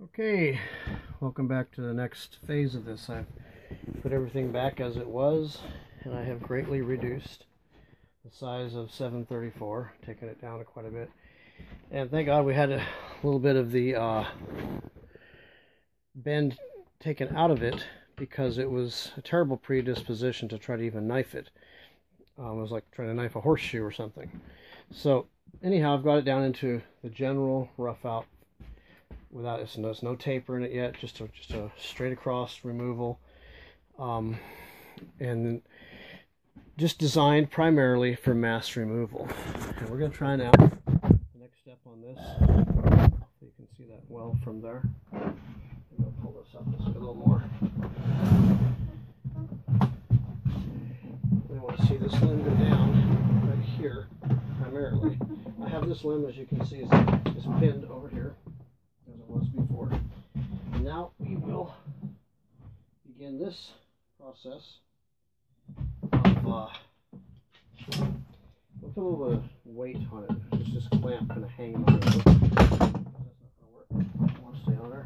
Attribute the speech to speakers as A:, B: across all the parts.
A: Okay, welcome back to the next phase of this. I've put everything back as it was, and I have greatly reduced the size of 734, taken it down quite a bit. And thank God we had a little bit of the bend taken out of it, because it was a terrible predisposition to try to even knife it. It was like trying to knife a horseshoe or something. So anyhow, I've got it down into the general rough out without there's no taper in it yet, just a straight across removal, and just designed primarily for mass removal. And we're going to try now the next step on this. You can see that well from there. I'm going to pull this up just a little more. We want to see this limb go down right here primarily. I have this limb, as you can see, is pinned over here as it was before. And now we will begin this process of we'll put a little bit of weight on it. It's just this clamp kind of hanging on it. That's not going to work. I want to stay on there.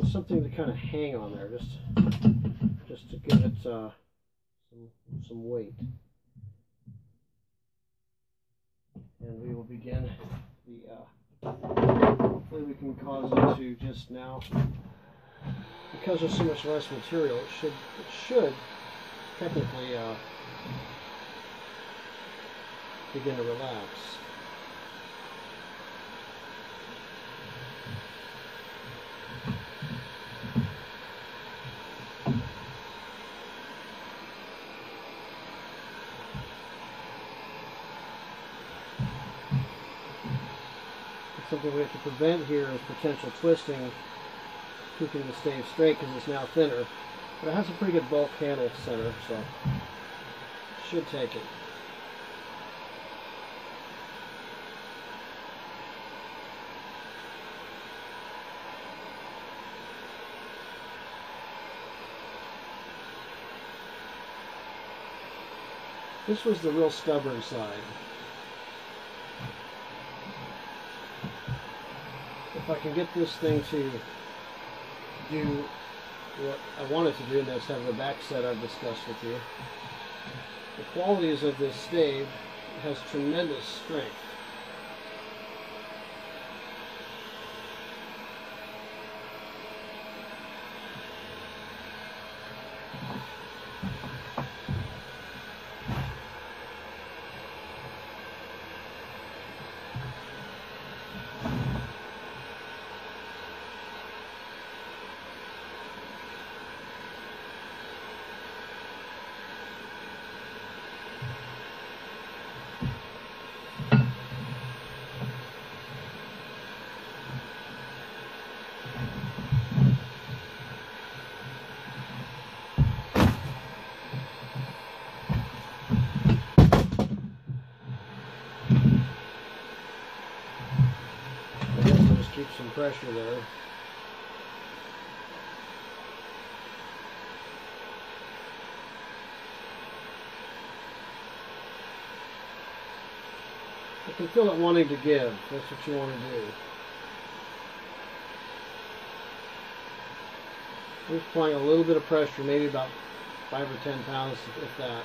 A: Just something to kind of hang on there, just to give it some weight. And we will begin the hopefully we can cause it to just now, because there's so much less material, it should technically begin to relax. Something we have to prevent here is potential twisting, keeping the stave straight, because it's now thinner. But it has a pretty good bulk handle center, so it should take it. This was the real stubborn side. If I can get this thing to do what I want it to do, and that's have the back set I've discussed with you. The qualities of this stave has tremendous strength. Keep some pressure there. I can feel it wanting to give. That's what you want to do. I'm just applying a little bit of pressure, maybe about 5 or 10 pounds, if that.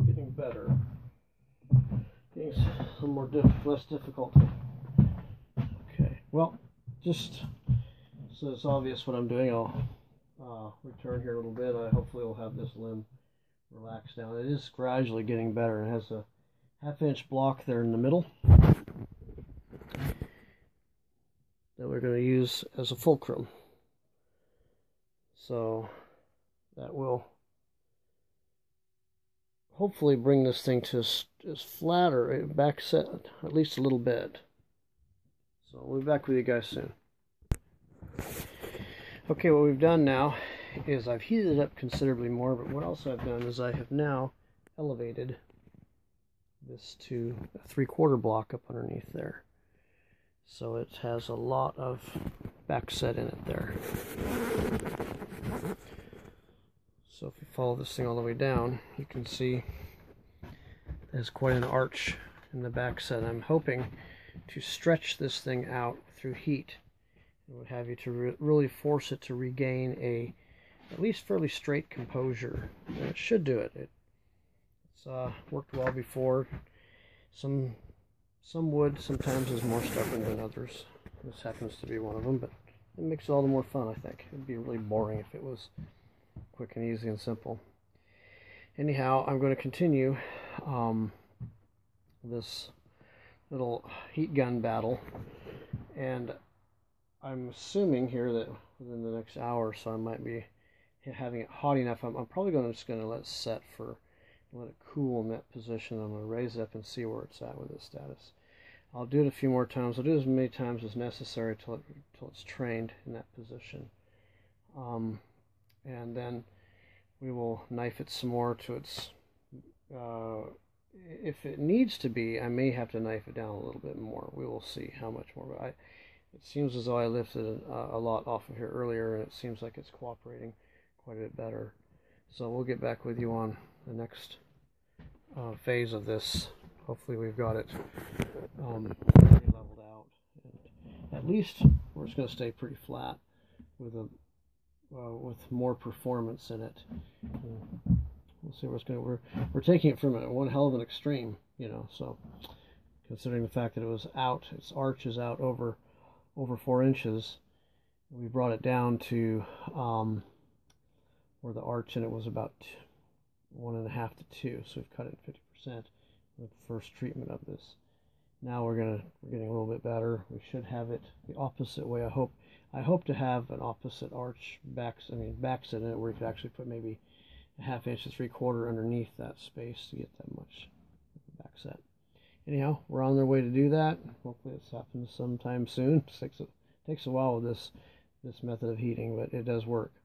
A: Getting better. Getting a little more less difficult. Okay, well, just so it's obvious what I'm doing, I'll return here a little bit. Hopefully we'll have this limb relaxed down. It is gradually getting better. It has a half-inch block there in the middle that we're going to use as a fulcrum. So that will hopefully bring this thing to as flat or back set at least a little bit. So we'll be back with you guys soon. Okay, what we've done now is I've heated it up considerably more, but what else I've done is I have now elevated this to a 3/4 block up underneath there. So it has a lot of back set in it there. So if you follow this thing all the way down, you can see there's quite an arch in the back set. I'm hoping to stretch this thing out through heat. It would have you to really force it to regain a at least fairly straight composure. And it should do it. It's worked well before. Some wood sometimes is more stubborn than others. This happens to be one of them, but it makes it all the more fun, I think. It'd be really boring if it was quick and easy and simple. Anyhow, I'm going to continue this little heat gun battle, and I'm assuming here that within the next hour or so I might be having it hot enough. I'm probably just going to let it set for, let it cool in that position. I'm going to raise it up and see where it's at with its status. I'll do it a few more times. I'll do it as many times as necessary till it's trained in that position. And then we will knife it some more to its, if it needs to be, I may have to knife it down a little bit more. We will see how much more. But it seems as though I lifted a lot off of here earlier, and it seems like it's cooperating quite a bit better. So we'll get back with you on the next phase of this. Hopefully we've got it pretty leveled out, and at least we're just going to stay pretty flat with more performance in it. We'll see what's going to. We're taking it from one hell of an extreme, you know. So considering the fact that it was out, its arch is out over 4 inches, we brought it down to where the arch in it was about 1.5 to 2. So we've cut it 50%. The first treatment of this. Now we're getting a little bit better. We should have it the opposite way. I hope to have an opposite arch back set in it where you could actually put maybe 1/2 inch to 3/4 underneath that space to get that much back set. Anyhow, we're on our way to do that. Hopefully this happens sometime soon. It takes a while with this method of heating, but it does work.